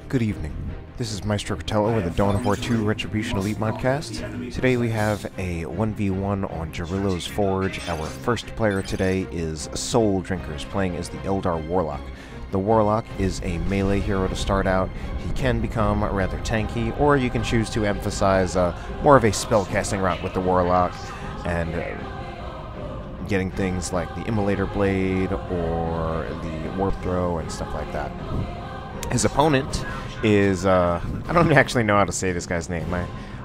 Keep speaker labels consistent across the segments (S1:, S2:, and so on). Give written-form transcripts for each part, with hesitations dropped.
S1: Good evening. This is Maestro Cotello with the Dawn of War 2 Retribution Elite Modcast. Today we have a 1v1 on Jarilo's Forge. Our first player today is Soul Drinkers, playing as the Eldar Warlock. The Warlock is a melee hero to start out. He can become rather tanky, or you can choose to emphasize more of a spellcasting route with the Warlock, and getting things like the Immolator Blade or the Warp Throw and stuff like that. His opponent is, I don't actually know how to say this guy's name.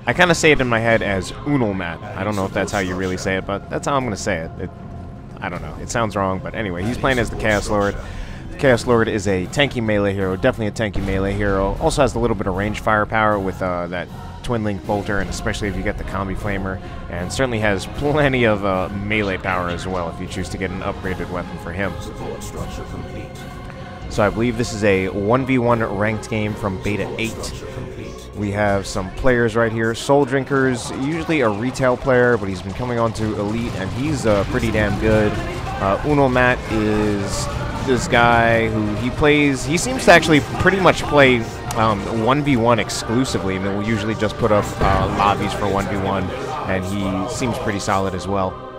S1: I kind of say it in my head as Unelmat. I don't know if that's how you really say it, but that's how I'm going to say it. I don't know. It sounds wrong, but anyway, he's playing as the Chaos Lord. The Chaos Lord is a tanky melee hero, definitely a tanky melee hero. Also has a little bit of range firepower with that Twin Link Bolter, and especially if you get the Combi Flamer, and certainly has plenty of melee power as well if you choose to get an upgraded weapon for him.
S2: Support structure complete.
S1: So I believe this is a 1v1 ranked game from Beta 8. We have some players right here. Soul Drinkers, usually a retail player, but he's been coming on to Elite, and he's pretty damn good. Unelmat is this guy who he seems to actually pretty much play 1v1 exclusively, and then we'll usually just put up lobbies for 1v1, and he seems pretty solid as well.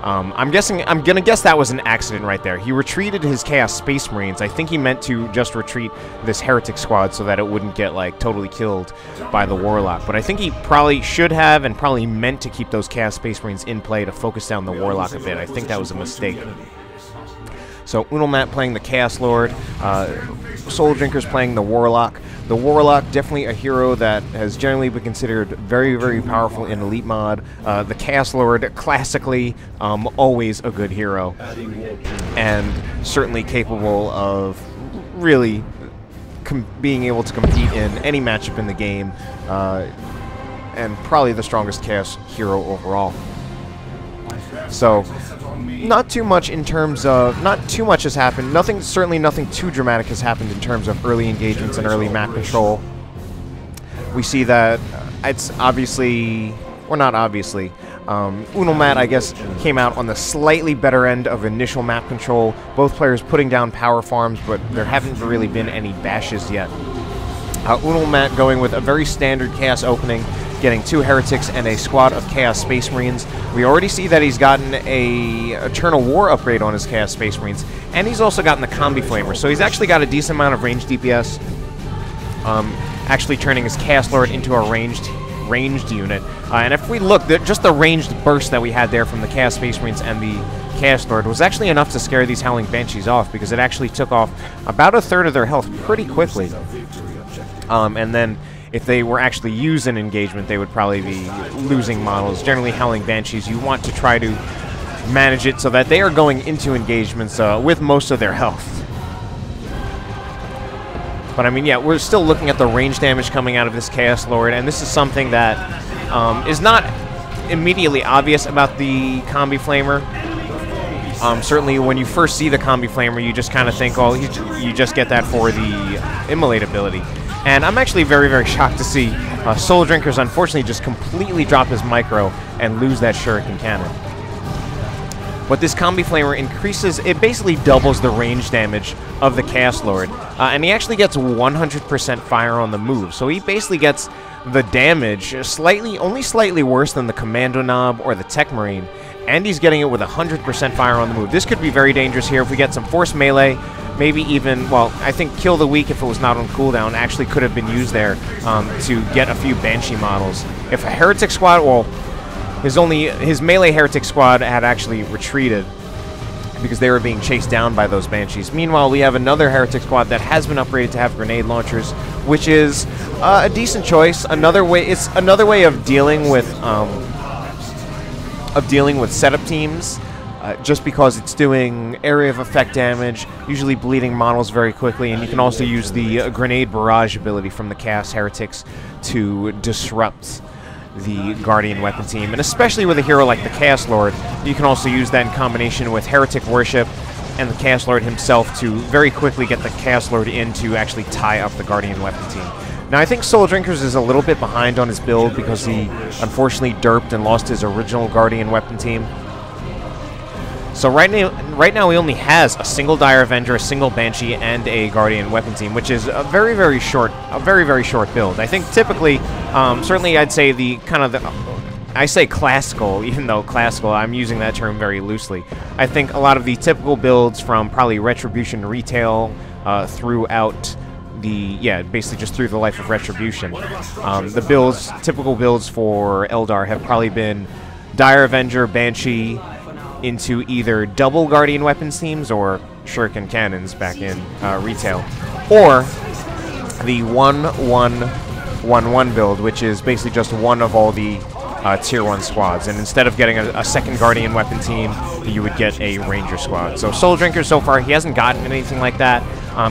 S1: I'm gonna guess that was an accident right there. He retreated his Chaos Space Marines. I think he meant to just retreat this Heretic squad so that it wouldn't get, like, totally killed by the Warlock. But I think he probably should have and probably meant to keep those Chaos Space Marines in play to focus down the Warlock a bit. I think that was a mistake. So Unelmat playing the Chaos Lord, Soul Drinkers playing the Warlock. The Warlock, definitely a hero that has generally been considered very, very powerful in Elite Mod. The Chaos Lord, classically, always a good hero. And certainly capable of really being able to compete in any matchup in the game. And probably the strongest Chaos hero overall. So, not too much in terms of, not too much has happened. Certainly nothing too dramatic has happened in terms of early engagements and early map control. We see that it's obviously, or not obviously, Unelmat, I guess, came out on the slightly better end of initial map control. Both players putting down power farms, but there haven't really been any bashes yet. Unelmat going with a very standard Chaos opening, getting 2 Heretics and a squad of Chaos Space Marines. We already see that he's gotten a Eternal War upgrade on his Chaos Space Marines, and he's also gotten the Combi Flamer, so he's actually got a decent amount of range DPS, actually turning his Chaos Lord into a ranged unit. And if we look, just the ranged burst that we had there from the Chaos Space Marines and the Chaos Lord was actually enough to scare these Howling Banshees off, because it actually took off about a third of their health pretty quickly. And then if they were actually used in engagement, they would probably be losing models. Generally, Howling Banshees, you want to try to manage it so that they are going into engagements with most of their health. But I mean, yeah, we're still looking at the range damage coming out of this Chaos Lord, and this is something that is not immediately obvious about the Combi Flamer. Certainly, when you first see the Combi Flamer, you just kind of think, oh, you just get that for the Immolate ability. And I'm actually very, very shocked to see Soul Drinkers unfortunately just completely drop his micro and lose that Shuriken Cannon. But this Combi Flamer increases, it basically doubles the range damage of the Chaos Lord. And he actually gets 100% fire on the move. So he basically gets the damage only slightly worse than the Commando Knob or the Tech Marine. And he's getting it with 100% fire on the move. This could be very dangerous here if we get some force melee. Maybe even, well, I think Kill the Weak, if it was not on cooldown, actually could have been used there to get a few Banshee models. If a Heretic squad, well, his melee Heretic squad had actually retreated because they were being chased down by those Banshees. Meanwhile, we have another Heretic squad that has been upgraded to have grenade launchers, which is a decent choice. It's another way of dealing with setup teams. Just because it's doing area of effect damage, usually bleeding models very quickly, and you can also use the grenade barrage ability from the Chaos Heretics to disrupt the Guardian weapon team. And especially with a hero like the Chaos Lord, you can also use that in combination with Heretic Worship and the Chaos Lord himself to very quickly get the Chaos Lord in to actually tie up the Guardian weapon team. Now, I think Soul Drinkers is a little bit behind on his build because he unfortunately derped and lost his original Guardian weapon team. So right now he only has a single Dire Avenger, a single Banshee, and a Guardian weapon team, which is a very, very short build. I think typically, certainly I'd say I say classical, even though classical, I'm using that term very loosely. I think a lot of the typical builds from probably Retribution retail throughout basically just through the life of Retribution. The typical builds for Eldar have probably been Dire Avenger, Banshee, into either double Guardian weapons teams or Shuriken cannons back in retail, or the 1-1-1-1 build, which is basically just one of all the Tier 1 squads, and instead of getting a second Guardian weapon team, you would get a Ranger squad. So Soul Drinker so far, he hasn't gotten anything like that.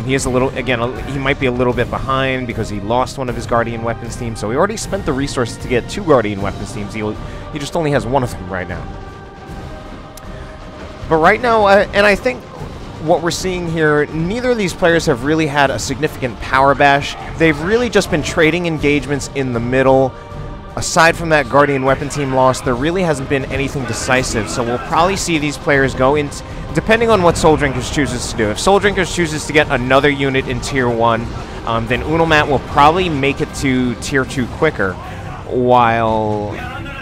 S1: He is a little, again, he might be a little bit behind because he lost one of his Guardian weapons teams, so he already spent the resources to get 2 Guardian weapons teams. He just only has one of them right now. But right now, and I think what we're seeing here, neither of these players have really had a significant power bash. They've really just been trading engagements in the middle. Aside from that Guardian weapon team loss, there really hasn't been anything decisive. So we'll probably see these players go in, depending on what Soul Drinkers chooses to do. If Soul Drinkers chooses to get another unit in Tier 1, then Unelmat will probably make it to Tier 2 quicker. While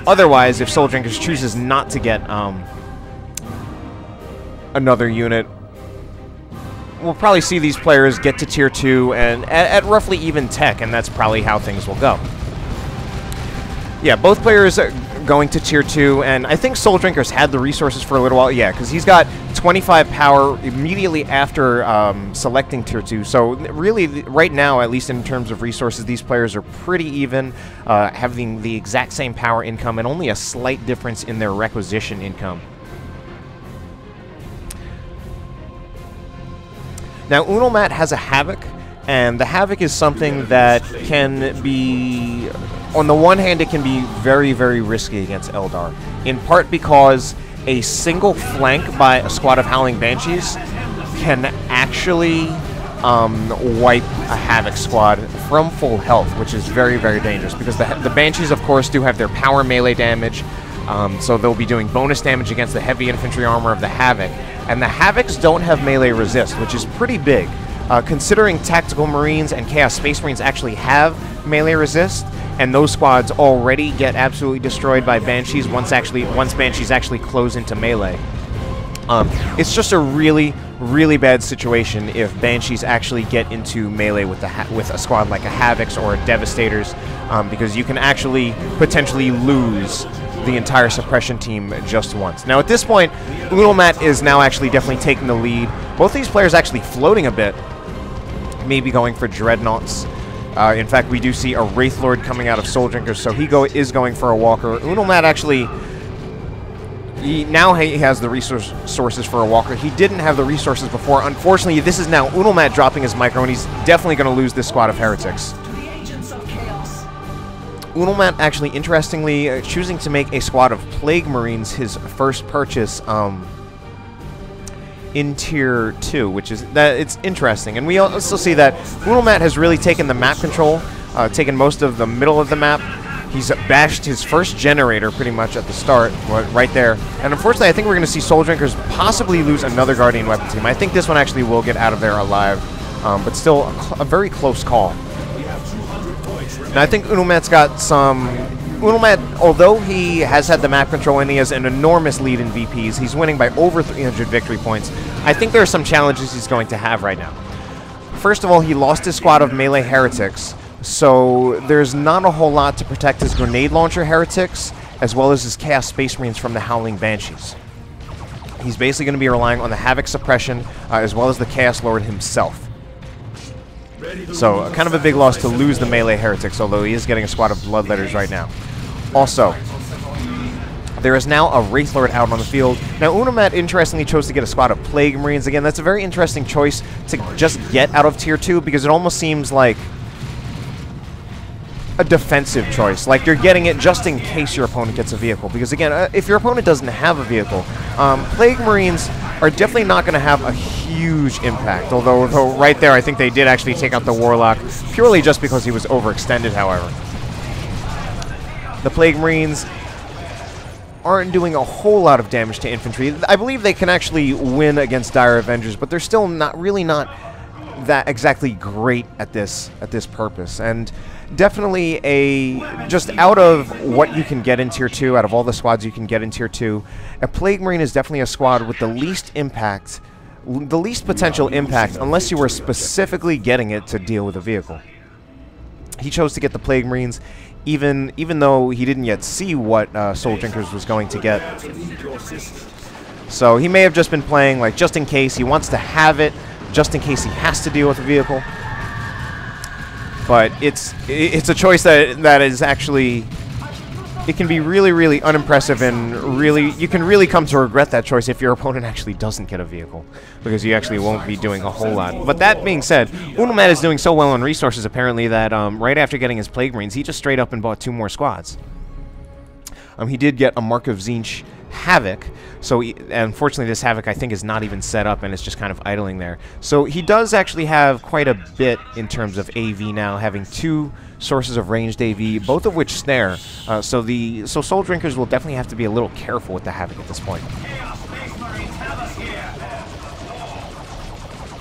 S1: otherwise, if Soul Drinkers chooses not to get another unit, we'll probably see these players get to Tier 2 and at roughly even tech, and that's probably how things will go. Yeah, both players are going to Tier 2, and I think Soul Drinker's had the resources for a little while. Yeah, because he's got 25 power immediately after selecting Tier 2. So really, right now, at least in terms of resources, these players are pretty even, having the exact same power income and only a slight difference in their requisition income. Now, Unelmat has a Havoc, and the Havoc is something that can be, on the one hand, it can be very, very risky against Eldar, in part because a single flank by a squad of Howling Banshees can actually wipe a Havoc squad from full health, which is very, very dangerous, because the Banshees, of course, do have their power melee damage, so they'll be doing bonus damage against the heavy infantry armor of the Havoc. And the Havocs don't have melee resist, which is pretty big. Considering Tactical Marines and Chaos Space Marines actually have melee resist, and those squads already get absolutely destroyed by Banshees once Banshees actually close into melee. It's just a really, really bad situation if Banshees actually get into melee with a squad like a Havocs or a Devastators, because you can actually potentially lose the entire suppression team just once. Now at this point, Unelmat is now actually definitely taking the lead. Both these players actually floating a bit, maybe going for Dreadnoughts. In fact, we do see a Wraith Lord coming out of Soul Drinkers, so he is going for a Walker. Unelmat actually, he has the resources for a Walker. He didn't have the resources before. Unfortunately, this is now Unelmat dropping his micro, and he's definitely going to lose this squad of Heretics. Unelmat actually, interestingly, choosing to make a squad of Plague Marines his first purchase in Tier 2, which is it's interesting. And we also see that Unelmat has really taken the map control, taken most of the middle of the map. He's bashed his first generator pretty much at the start, right there. And unfortunately, I think we're going to see Soul Drinkers possibly lose another Guardian weapon team. I think this one actually will get out of there alive, but still a very close call. And I think Unelmat's got some... Unelmat, although he has had the map control and he has an enormous lead in VPs, he's winning by over 300 victory points. I think there are some challenges he's going to have right now. First of all, he lost his squad of melee Heretics, so there's not a whole lot to protect his grenade launcher Heretics, as well as his Chaos Space Marines from the Howling Banshees. He's basically going to be relying on the Havoc suppression, as well as the Chaos Lord himself. So, kind of a big loss to lose the melee Heretics, although he is getting a squad of Bloodletters right now. Also, there is now a Wraith Lord out on the field. Now, Unelmat interestingly chose to get a squad of Plague Marines. Again, that's a very interesting choice to just get out of Tier 2, because it almost seems like a defensive choice. Like, you're getting it just in case your opponent gets a vehicle. Because, again, if your opponent doesn't have a vehicle, Plague Marines are definitely not going to have a huge impact. Although right there, I think they did actually take out the Warlock, purely just because he was overextended, however. The Plague Marines, aren't doing a whole lot of damage to infantry. I believe they can actually win against Dire Avengers, but they're still not that exactly great at this purpose. And definitely just out of what you can get in Tier 2, out of all the squads you can get in Tier 2, a Plague Marine is definitely a squad with the least impact, the least potential impact, unless you were specifically getting it to deal with a vehicle. He chose to get the Plague Marines, even though he didn't yet see what Soul Drinkers was going to get. So he may have just been playing, like, just in case. He wants to have it, just in case he has to deal with a vehicle. But it's a choice that is actually, it can be really unimpressive, and you can really come to regret that choice if your opponent actually doesn't get a vehicle, because you actually won't be doing a whole lot. But that being said, Unelmat is doing so well on resources apparently that right after getting his Plague Marines, he just straight up and bought 2 more squads. He did get a Mark of Tzeentch Havoc, so unfortunately this Havoc I think is not even set up and it's just kind of idling there. So he does actually have quite a bit in terms of AV now, having 2 sources of ranged AV, both of which snare. So Soul Drinkers will definitely have to be a little careful with the Havoc at this point.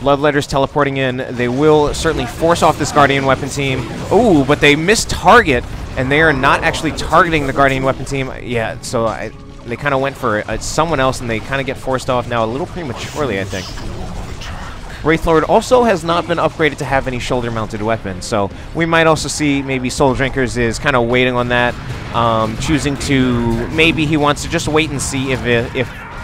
S1: Bloodletters teleporting in. They will certainly force off this Guardian Weapon team. Oh, but they missed target, and they are not actually targeting the Guardian Weapon team. Yeah, so they kind of went for someone else, and they kind of get forced off now a little prematurely, I think. Wraithlord also has not been upgraded to have any shoulder-mounted weapons, so we might also see maybe Soul Drinkers is kind of waiting on that, choosing to, maybe he wants to just wait and see if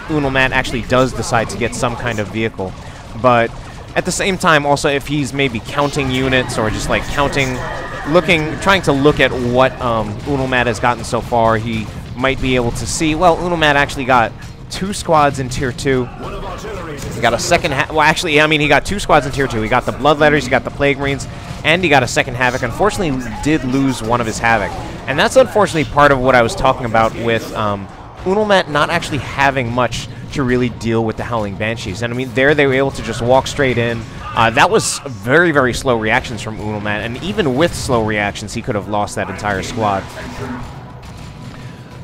S1: Unelmat actually does decide to get some kind of vehicle. But at the same time, also, if he's maybe counting units or just like trying to look at what Unelmat has gotten so far, he might be able to see, well, Unelmat actually got 2 squads in Tier 2. He got a second, well, actually, I mean, he got 2 squads in Tier 2. He got the Bloodletters, he got the Plague Marines, and he got a second Havoc. Unfortunately, he did lose one of his Havoc. And that's unfortunately part of what I was talking about with Unelmat not actually having much to really deal with the Howling Banshees. And I mean, there they were able to just walk straight in. That was very slow reactions from Unelmat, and even with slow reactions, he could have lost that entire squad.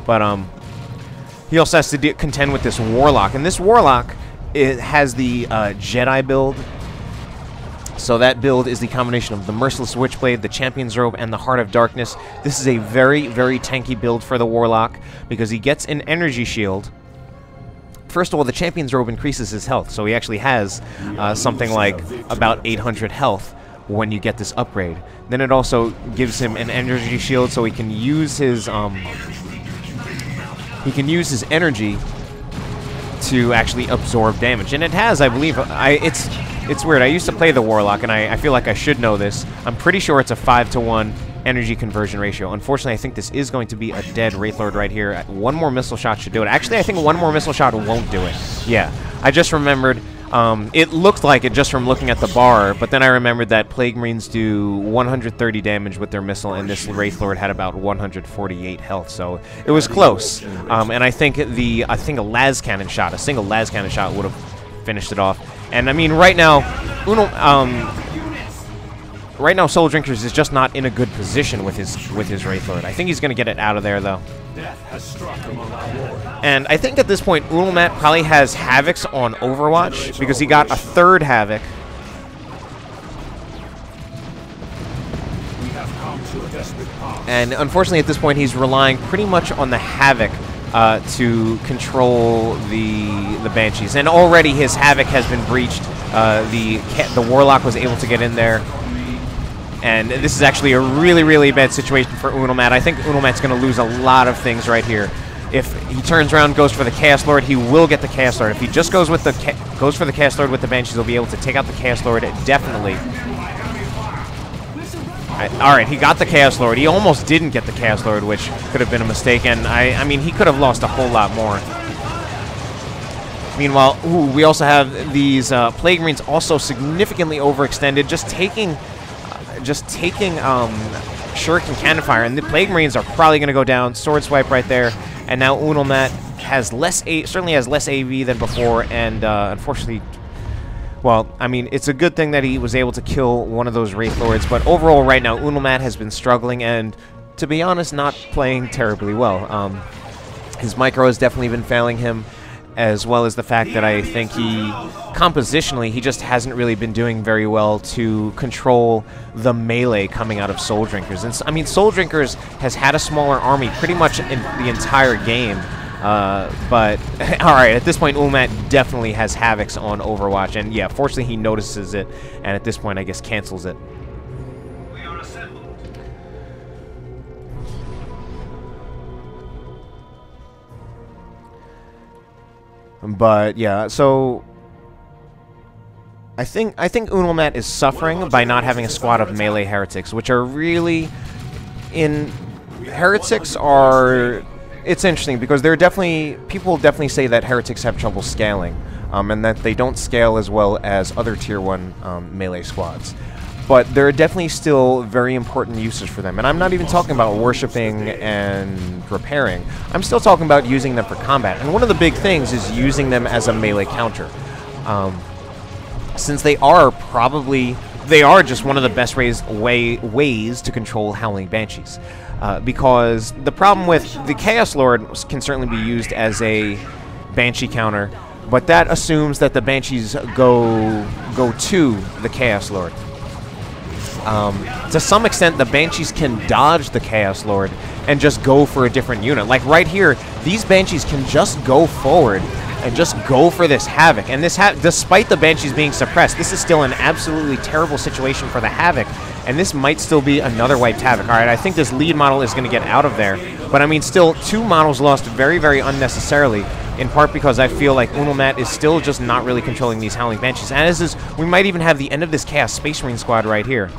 S1: But he also has to contend with this Warlock, and this Warlock has the Jedi build. So that build is the combination of the Merciless Witchblade, the Champion's Robe, and the Heart of Darkness. This is a very tanky build for the Warlock because he gets an energy shield. First of all, the Champion's Robe increases his health, so he actually has something like about 800 health when you get this upgrade. Then it also gives him an energy shield, so he can use his energy to actually absorb damage. And it has, I believe, it's weird. I used to play the Warlock, and I feel like I should know this. I'm pretty sure it's a 5-to-1 energy conversion ratio. Unfortunately, I think this is going to be a dead Wraithlord right here. 1 more missile shot should do it. Actually, I think 1 more missile shot won't do it. Yeah, I just remembered. It looked like it just from looking at the bar, but then I remembered that Plague Marines do 130 damage with their missile, and this Wraithlord had about 148 health, so it was close. And I think a las cannon shot, a single las cannon shot would have finished it off. And I mean, right now, Soul Drinkers is just not in a good position with his Wraithlord. I think he's going to get it out of there, though. And I think at this point, Unelmat probably has Havocs on Overwatch because he got a 3rd Havoc. And unfortunately, at this point, he's relying pretty much on the Havoc to control the Banshees. And already his Havoc has been breached. The Warlock was able to get in there. And this is actually a really bad situation for Unelmat. I think Unelmat's going to lose a lot of things right here. If he turns around, goes for the Chaos Lord, he will get the Chaos Lord. If he just goes for the Chaos Lord with the Banshees, he'll be able to take out the Chaos Lord definitely. All right, he got the Chaos Lord. He almost didn't get the Chaos Lord, which could have been a mistake. And I mean, he could have lost a whole lot more. Meanwhile, we also have these Plague Marines also significantly overextended, just taking Shuriken Cannon Fire, and the Plague Marines are probably going to go down. Sword Swipe right there, and now Unelmat has certainly has less AV than before, and unfortunately, well, I mean, it's a good thing that he was able to kill one of those Wraithlords, but overall right now, Unelmat has been struggling, and to be honest, not playing terribly well. His micro has definitely been failing him, as well as the fact that I think compositionally, he just hasn't really been doing very well to control the melee coming out of Soul Drinkers. And I mean, Soul Drinkers has had a smaller army pretty much in the entire game. But, alright, at this point, Unelmat definitely has Havocs on Overwatch, and yeah, fortunately he notices it, and at this point, I guess, cancels it. But, yeah, so I think Unelmat is suffering by not having a squad of melee heretics, which are really, heretics are... It's interesting because there are people definitely say that heretics have trouble scaling, and that they don't scale as well as other tier 1 melee squads. But there are definitely still very important uses for them, and I'm not even talking about worshipping and repairing. I'm still talking about using them for combat, and one of the big things is using them as a melee counter. Since they are just one of the best ways to control Howling Banshees. Because the problem with the Chaos Lord can certainly be used as a Banshee counter, but that assumes that the Banshees go to the Chaos Lord. To some extent, the Banshees can dodge the Chaos Lord and just go for a different unit. Like right here, these Banshees can just go forward and just go for this Havoc. And this despite the Banshees being suppressed, this is still an absolutely terrible situation for the Havoc. And this might still be another wiped Havoc. Alright, I think this lead model is going to get out of there. But I mean, still, 2 models lost very, very unnecessarily. In part because I feel like Unelmat is still just not really controlling these Howling Banshees. And as is, we might even have the end of this Chaos Space Marine squad right here.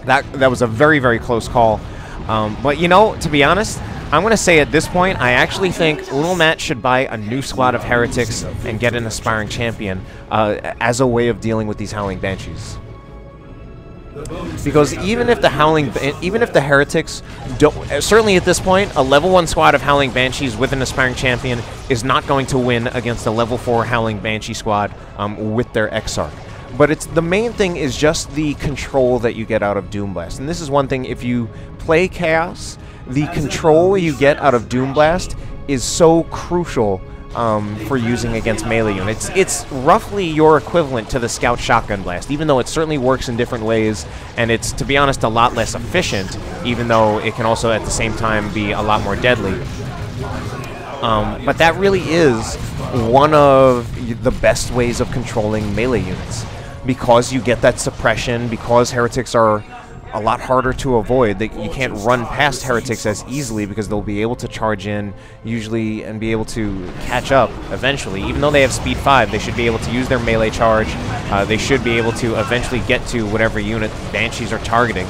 S1: That was a very, very close call. But, you know, to be honest, I'm going to say at this point, I actually think Unelmat should buy a new squad of Heretics and get an aspiring champion as a way of dealing with these Howling Banshees. Because even if the Heretics don't, certainly at this point, a level 1 squad of Howling Banshees with an aspiring champion is not going to win against a level 4 Howling Banshee squad with their Exarch. But the main thing is just the control that you get out of Doomblast. And this is one thing, if you play Chaos, the control you get out of Doomblast is so crucial for using against melee units. It's roughly your equivalent to the Scout Shotgun Blast, even though it certainly works in different ways, and it's, to be honest, a lot less efficient, even though it can also at the same time be a lot more deadly. But that really is one of the best ways of controlling melee units. Because you get that suppression, because Heretics are a lot harder to avoid. You can't run past Heretics as easily because they'll be able to charge in usually and be able to catch up eventually. Even though they have speed 5, they should be able to use their melee charge. They should be able to eventually get to whatever unit Banshees are targeting.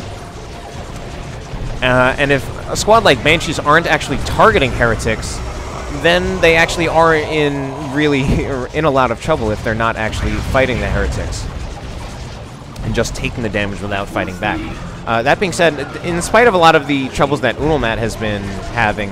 S1: And if a squad like Banshees aren't actually targeting Heretics, then they actually are in a lot of trouble if they're not actually fighting the Heretics and just taking the damage without fighting back. That being said, in spite of a lot of the troubles that Unelmat has been having,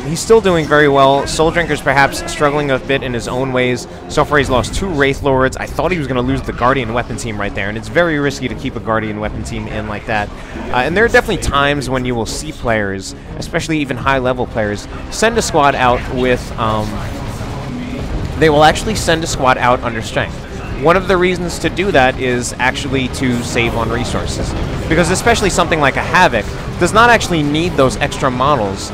S1: he's still doing very well. Soul Drinker's perhaps struggling a bit in his own ways. So far he's lost 2 Wraith Lords. I thought he was going to lose the Guardian weapon team right there, and it's very risky to keep a Guardian weapon team in like that. And there are definitely times when you will see players, especially even high-level players, send a squad out with... they will actually send a squad out under strength. One of the reasons to do that is actually to save on resources. Because especially something like a Havoc does not actually need those extra models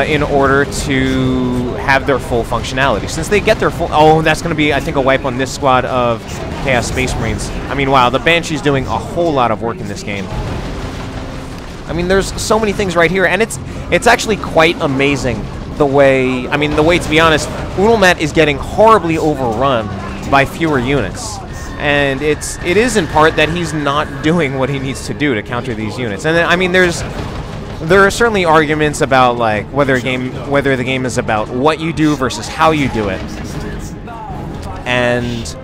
S1: in order to have their full functionality. Since they get their full... Oh, that's going to be, I think, a wipe on this squad of Chaos Space Marines. I mean, wow, the Banshee's doing a whole lot of work in this game. I mean, there's so many things right here, and it's actually quite amazing the way... I mean, the way, to be honest, Unelmat is getting horribly overrun by fewer units, and it is in part that he's not doing what he needs to do to counter these units. And I mean, there are certainly arguments about like whether the game is about what you do versus how you do it. And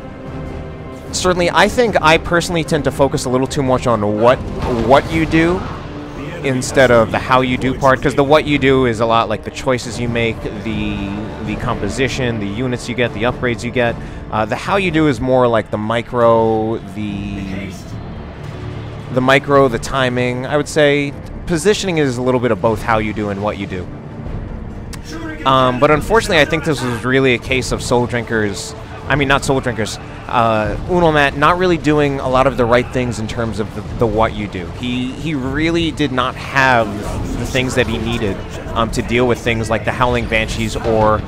S1: certainly, I think I personally tend to focus a little too much on what you do instead of the how you do part, because the what you do is a lot like the choices you make, the composition, the units you get, the upgrades you get. The how you do is more like the micro, the timing. I would say positioning is a little bit of both how you do and what you do. But unfortunately, I think this was really a case of Soul Drinkers. I mean, not Soul Drinkers. Unelmat not really doing a lot of the right things in terms of the what you do. He really did not have the things that he needed to deal with things like the Howling Banshees or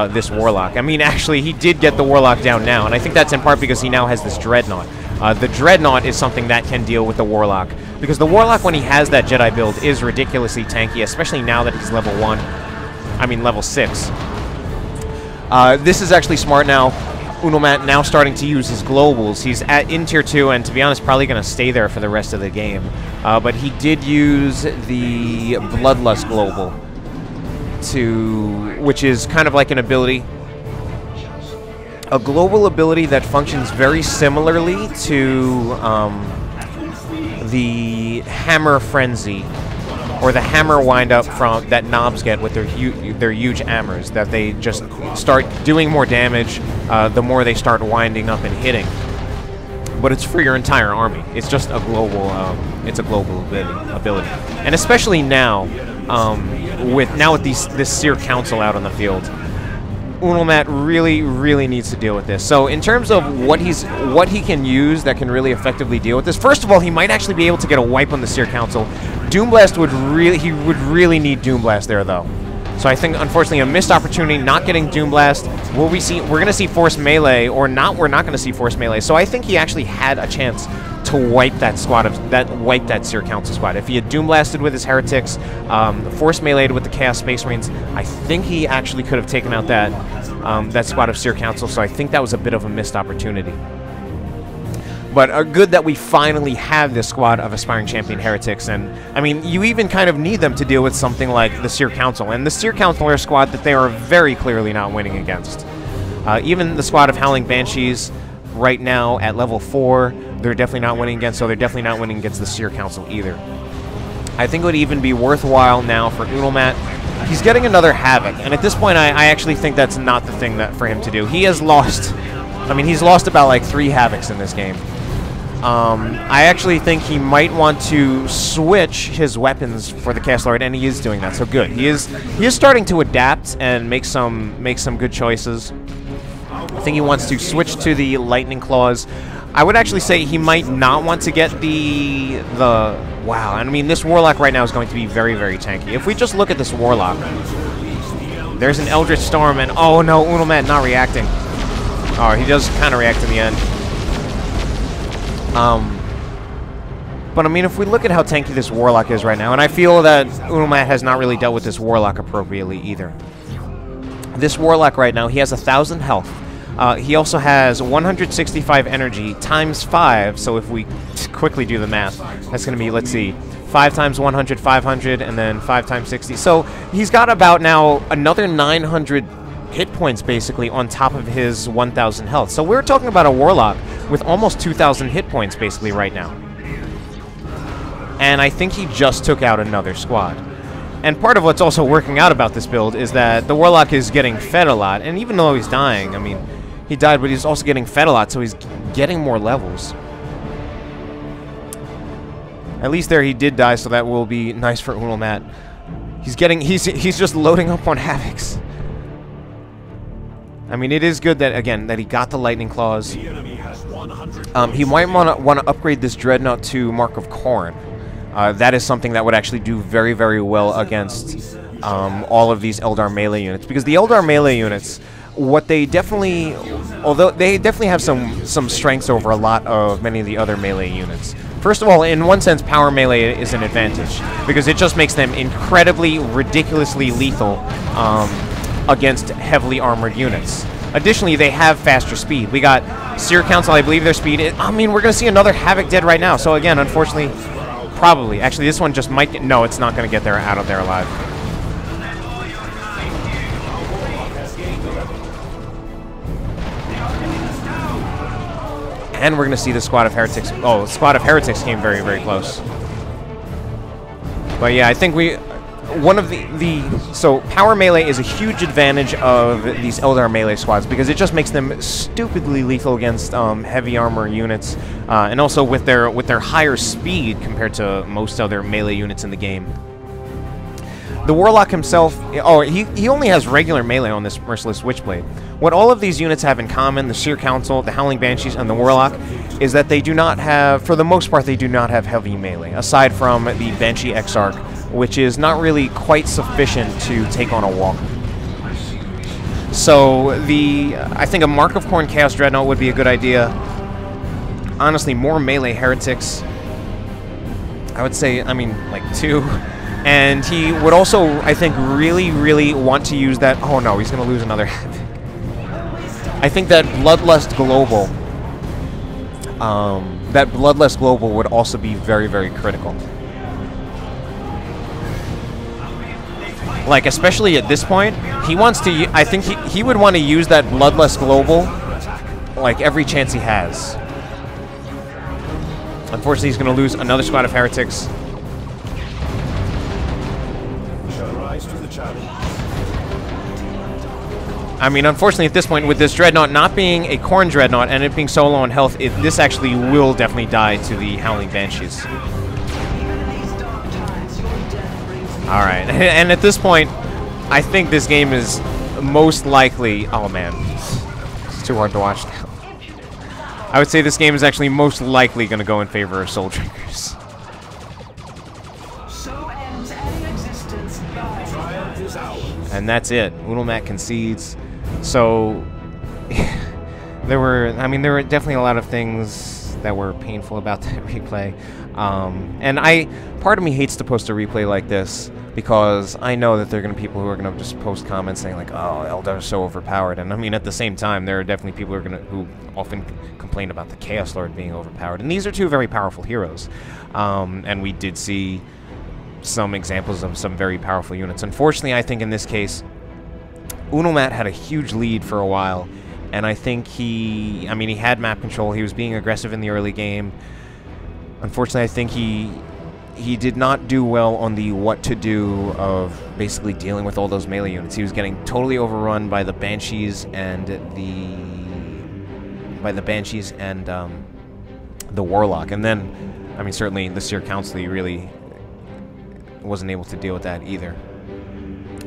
S1: this Warlock. I mean, actually, he did get the Warlock down now, and I think that's in part because he now has this Dreadnought. The Dreadnought is something that can deal with the Warlock, because the Warlock, when he has that Jedi build, is ridiculously tanky, especially now that he's level 1. I mean, level 6. This is actually smart now. Unelmat now starting to use his globals. He's in tier 2, and to be honest, probably going to stay there for the rest of the game. But he did use the Bloodlust global, which is kind of like an ability. A global ability that functions very similarly to the Hammer Frenzy, or the hammer wind-up from that knobs get with their huge hammers, that they just start doing more damage the more they start winding up and hitting. But it's for your entire army. It's just a global, ability. And especially now, with this Seer Council out on the field, Unelmat really needs to deal with this. So in terms of what he can use that can really effectively deal with this, first of all, he might actually be able to get a wipe on the Seer Council. Doomblast would really need Doomblast there, though. So I think, unfortunately, a missed opportunity, not getting Doomblast. We're going to see Force Melee, or not, we're not going to see Force Melee. So I think he actually had a chance to wipe that Seer Council squad. If he had Doomblasted with his Heretics, Force Melee'd with the Chaos Space Marines, I think he actually could have taken out that squad of Seer Council, so I think that was a bit of a missed opportunity. But good that we finally have this squad of Aspiring Champion Heretics, and, I mean, you even kind of need them to deal with something like the Seer Council, and the Seer Council are a squad that they are very clearly not winning against. Even the squad of Howling Banshees, right now at level 4, they're definitely not winning against, so they're definitely not winning against the Seer Council either. I think it would even be worthwhile now for Unelmat. He's getting another Havoc, and at this point I actually think that's not the thing for him to do. He has lost, I mean, he's lost about like 3 Havocs in this game. I actually think he might want to switch his weapons for the Cast Lord, and he is doing that, so good. He is starting to adapt and make some good choices. I think he wants to switch to the Lightning Claws. I would actually say he might not want to get the wow. I mean, this Warlock right now is going to be very tanky. If we just look at this Warlock, there's an Eldritch Storm, and oh no, Unelmat not reacting. Oh, he does kind of react in the end. But I mean, if we look at how tanky this Warlock is right now, and I feel that Unelmat has not really dealt with this Warlock appropriately either. This Warlock right now, he has 1,000 health. He also has 165 energy times 5, so if we quickly do the math, that's going to be, let's see, 5 times 100, 500, and then 5 times 60. So he's got about now another 900 hit points basically on top of his 1,000 health. So we're talking about a Warlock with almost 2,000 hit points basically right now. And I think he just took out another squad. And part of what's also working out about this build is that the Warlock is getting fed a lot, and even though he's dying, I mean, he died, but he's also getting fed a lot, so he's getting more levels. At least there he did die, so that will be nice for Unelmat. He's just loading up on Havocs. I mean, it is good that, again, that he got the Lightning Claws. He might want to upgrade this Dreadnought to Mark of Khorne. That is something that would actually do very well against all of these Eldar melee units. Because the Eldar melee units, what they definitely, although they definitely have some strengths over a lot of many of the other melee units. First of all, in one sense, power melee is an advantage, because it just makes them incredibly, ridiculously lethal against heavily armored units. Additionally, they have faster speed. We got Seer Council, I believe their speed I mean, we're going to see another Havoc dead right now. So again, unfortunately, probably. Actually, this one just might get... No, it's not going to get there out of there alive. And we're going to see the Squad of Heretics... Oh, the Squad of Heretics came very close. But yeah, I think we... One of so power melee is a huge advantage of these Eldar melee squads because it just makes them stupidly lethal against heavy armor units, and also with their higher speed compared to most other melee units in the game. The Warlock himself, oh, he only has regular melee on this Merciless Witchblade. What all of these units have in common, the Seer Council, the Howling Banshees, and the Warlock, is that they do not have, for the most part, they do not have heavy melee, aside from the Banshee Exarch, which is not really quite sufficient to take on a walker. So, I think a Mark of Khorne Chaos Dreadnought would be a good idea. Honestly, more melee heretics. I would say, I mean, like 2. And he would also, I think, really, really want to use that... Oh no, he's going to lose another havoc. I think that Bloodlust Global... that Bloodlust Global would also be very, very critical. Like, especially at this point, he wants to... I think he would want to use that Bloodlust Global, like, every chance he has. Unfortunately, he's going to lose another squad of heretics. I mean, unfortunately, at this point, with this Dreadnought not being a Khorne Dreadnought and it being so low on health, this actually will definitely die to the Howling Banshees. Alright, and at this point, I think this game is most likely... Oh, man. It's too hard to watch now. I would say this game is actually most likely going to go in favor of Soul Drinkers. And that's it. Unelmat concedes. So, there were definitely a lot of things that were painful about that replay. And part of me hates to post a replay like this because I know that there are going to be people who are going to just post comments saying like, oh, Eldar is so overpowered. And I mean, at the same time, there are definitely people who often complain about the Chaos Lord being overpowered. And these are two very powerful heroes. And we did see some examples of some very powerful units. Unfortunately, I think in this case, Unelmat had a huge lead for a while, and I think he had map control. He was being aggressive in the early game. Unfortunately, I think he did not do well on the what to do of basically dealing with all those melee units. He was getting totally overrun by the Banshees and the Warlock, and then, I mean, certainly the Seer Council, he really wasn't able to deal with that either.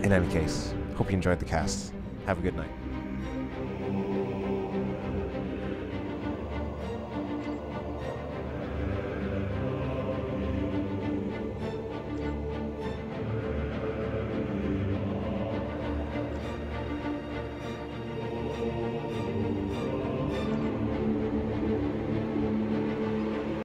S1: In any case, hope you enjoyed the cast. Have a good night.